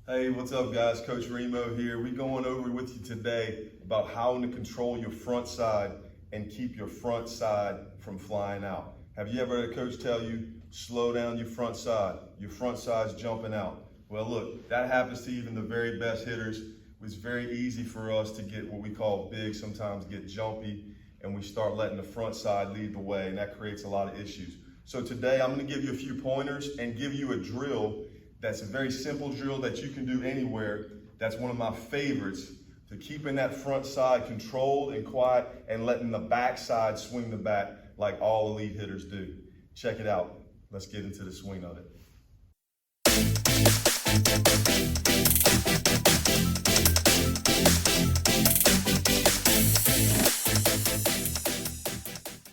Hey, what's up guys? Coach Remo here. We're going over with you today about how to control your front side and keep your front side from flying out. Have you ever had a coach tell you, slow down your front side's jumping out? Well look, that happens to even the very best hitters. It's very easy for us to get what we call big, sometimes get jumpy, and we start letting the front side lead the way, and that creates a lot of issues. So today I'm going to give you a few pointers and give you a drill that's a very simple drill that you can do anywhere. That's one of my favorites to keeping that front side controlled and quiet and letting the back side swing the bat like all elite hitters do. Check it out. Let's get into the swing of it.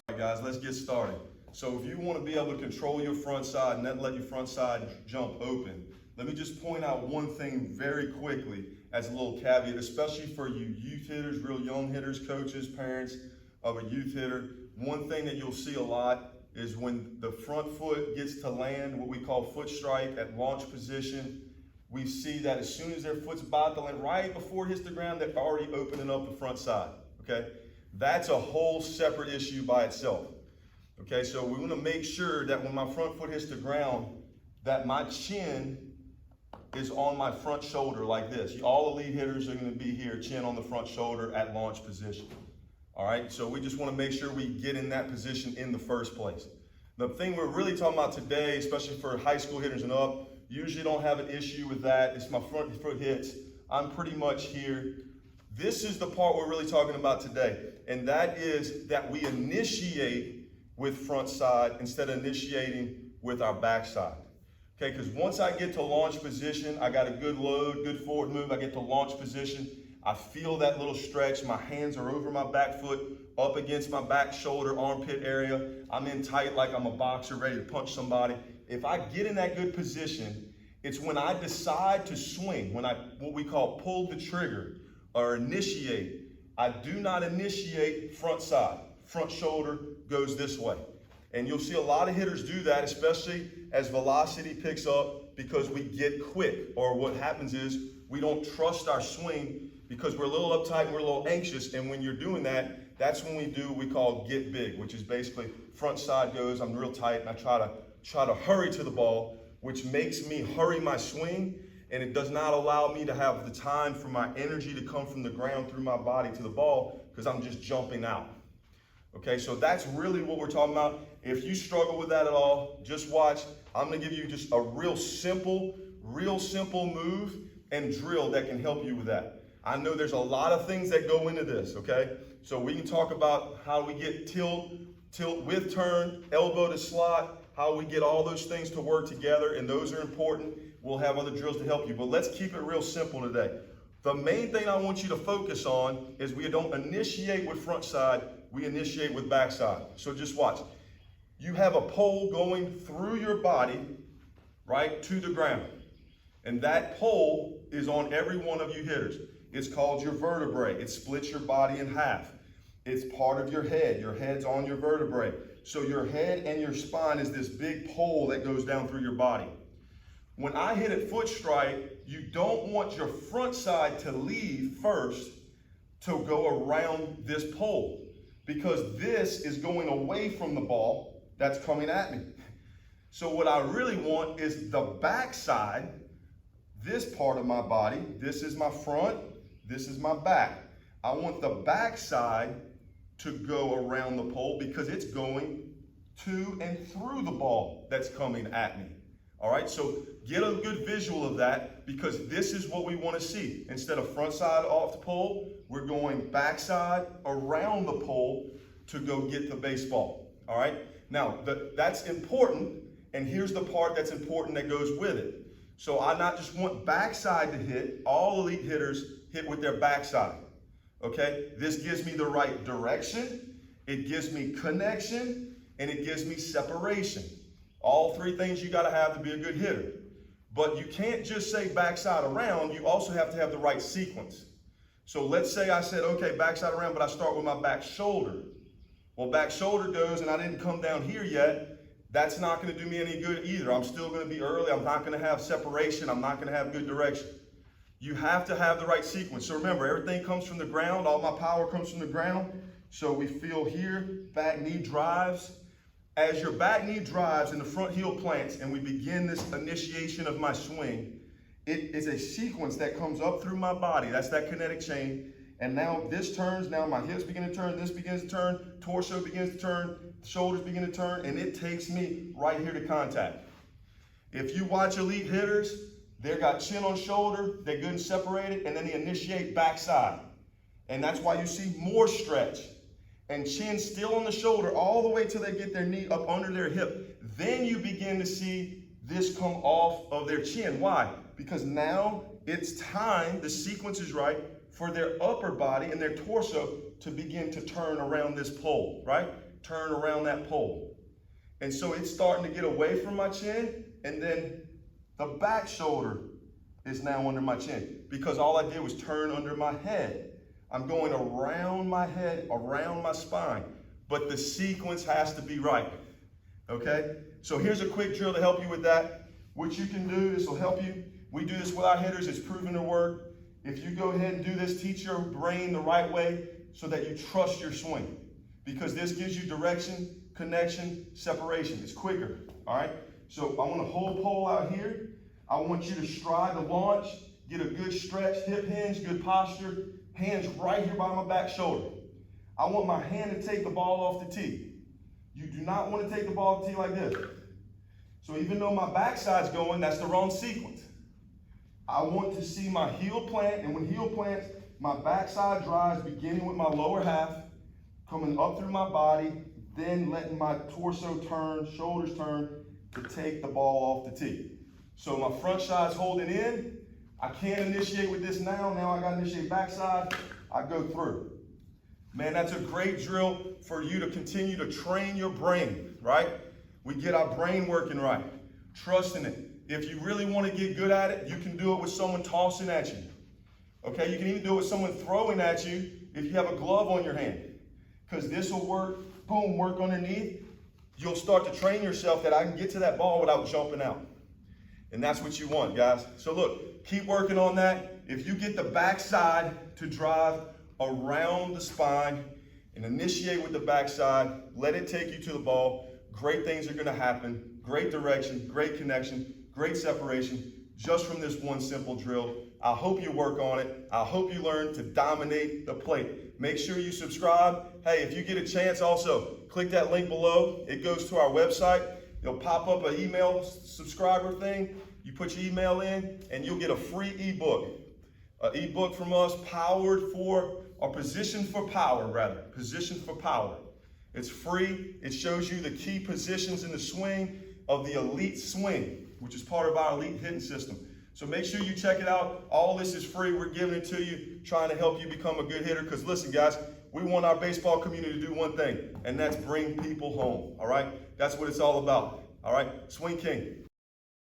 All right, guys, let's get started. So if you want to be able to control your front side and then let your front side jump open, let me just point out one thing very quickly as a little caveat, especially for you youth hitters, real young hitters, coaches, parents of a youth hitter. One thing that you'll see a lot is when the front foot gets to land, what we call foot strike at launch position, we see that as soon as their foot's about to land, right before it hits the ground, they're already opening up the front side, okay? That's a whole separate issue by itself. Okay, so we want to make sure that when my front foot hits the ground, that my chin is on my front shoulder like this. All elite hitters are going to be here, chin on the front shoulder at launch position. All right, so we just want to make sure we get in that position in the first place. The thing we're really talking about today, especially for high school hitters and up, usually don't have an issue with that. It's my front foot hits. I'm pretty much here. This is the part we're really talking about today, and that is that we initiate with front side instead of initiating with our back side. Okay, because once I get to launch position, I got a good load, good forward move, I get to launch position, I feel that little stretch, my hands are over my back foot, up against my back shoulder, armpit area, I'm in tight like I'm a boxer ready to punch somebody. If I get in that good position, it's when I decide to swing, when I, what we call pull the trigger or initiate, I do not initiate front side. Front shoulder goes this way. And you'll see a lot of hitters do that, especially as velocity picks up, because we get quick, or what happens is we don't trust our swing because we're a little uptight and we're a little anxious. And when you're doing that, that's when we do what we call get big, which is basically front side goes, I'm real tight, and I try to hurry to the ball, which makes me hurry my swing, and it does not allow me to have the time for my energy to come from the ground through my body to the ball, because I'm just jumping out. Okay, so that's really what we're talking about. If you struggle with that at all, just watch. I'm gonna give you just a real simple move and drill that can help you with that. I know there's a lot of things that go into this, okay? So we can talk about how we get tilt with turn, elbow to slot, how we get all those things to work together, and those are important. We'll have other drills to help you, but let's keep it real simple today. The main thing I want you to focus on is we don't initiate with front side, we initiate with back side. So just watch. You have a pole going through your body, right, to the ground. And that pole is on every one of you hitters. It's called your vertebrae. It splits your body in half. It's part of your head. Your head's on your vertebrae. So your head and your spine is this big pole that goes down through your body. When I hit a foot strike, you don't want your front side to leave first to go around this pole, because this is going away from the ball that's coming at me. So what I really want is the back side, this part of my body, this is my front, this is my back. I want the back side to go around the pole because it's going to and through the ball that's coming at me. All right, so get a good visual of that, because this is what we want to see. Instead of front side off the pole, we're going back side around the pole to go get the baseball. All right, now that's important, and here's the part that's important that goes with it. So I not just want backside to hit, all elite hitters hit with their backside. Okay, this gives me the right direction, it gives me connection, and it gives me separation. All three things you gotta have to be a good hitter. But you can't just say backside around, you also have to have the right sequence. So let's say I said, okay, backside around, but I start with my back shoulder. Well, back shoulder goes, and I didn't come down here yet. That's not gonna do me any good either. I'm still gonna be early, I'm not gonna have separation, I'm not gonna have good direction. You have to have the right sequence. So remember, everything comes from the ground. All my power comes from the ground. So we feel here, back knee drives. As your back knee drives and the front heel plants and we begin this initiation of my swing, it is a sequence that comes up through my body. That's that kinetic chain. And now this turns, now my hips begin to turn, this begins to turn, torso begins to turn, shoulders begin to turn, and it takes me right here to contact. If you watch elite hitters, they got chin on shoulder, they're good and separated, and then they initiate backside. And that's why you see more stretch. And chin still on the shoulder all the way till they get their knee up under their hip. Then you begin to see this come off of their chin. Why? Because now it's time, the sequence is right, for their upper body and their torso to begin to turn around this pole, right? Turn around that pole. And so it's starting to get away from my chin, and then the back shoulder is now under my chin because all I did was turn under my head. I'm going around my head, around my spine, but the sequence has to be right, okay? So here's a quick drill to help you with that. What you can do, this will help you. We do this with our hitters, it's proven to work. If you go ahead and do this, teach your brain the right way so that you trust your swing, because this gives you direction, connection, separation. It's quicker, all right? So I want to hold pole out here. I want you to stride the launch, get a good stretch, hip hinge, good posture, hands right here by my back shoulder. I want my hand to take the ball off the tee. You do not want to take the ball off the tee like this. So even though my backside's going, that's the wrong sequence. I want to see my heel plant, and when heel plants, my backside drives beginning with my lower half, coming up through my body, then letting my torso turn, shoulders turn to take the ball off the tee. So my front side's holding in. I can't initiate with this now. Now I got to initiate backside. I go through. Man, that's a great drill for you to continue to train your brain, right? We get our brain working right, trusting it. If you really want to get good at it, you can do it with someone tossing at you. Okay, you can even do it with someone throwing at you if you have a glove on your hand. Because this will work, boom, work underneath. You'll start to train yourself that I can get to that ball without jumping out. And that's what you want, guys. So look, keep working on that. If you get the backside to drive around the spine and initiate with the backside, let it take you to the ball, great things are going to happen. Great direction, great connection, great separation, just from this one simple drill. I hope you work on it. I hope you learn to dominate the plate. Make sure you subscribe. Hey, if you get a chance also, click that link below. It goes to our website. It'll pop up an email subscriber thing. You put your email in and you'll get a free ebook. An ebook from us powered for, or positioned for power rather, positioned for power. It's free. It shows you the key positions in the swing of the elite swing, which is part of our elite hitting system. So make sure you check it out. All this is free. We're giving it to you, trying to help you become a good hitter. Because listen, guys, we want our baseball community to do one thing, and that's bring people home. All right? That's what it's all about. All right? Swing King.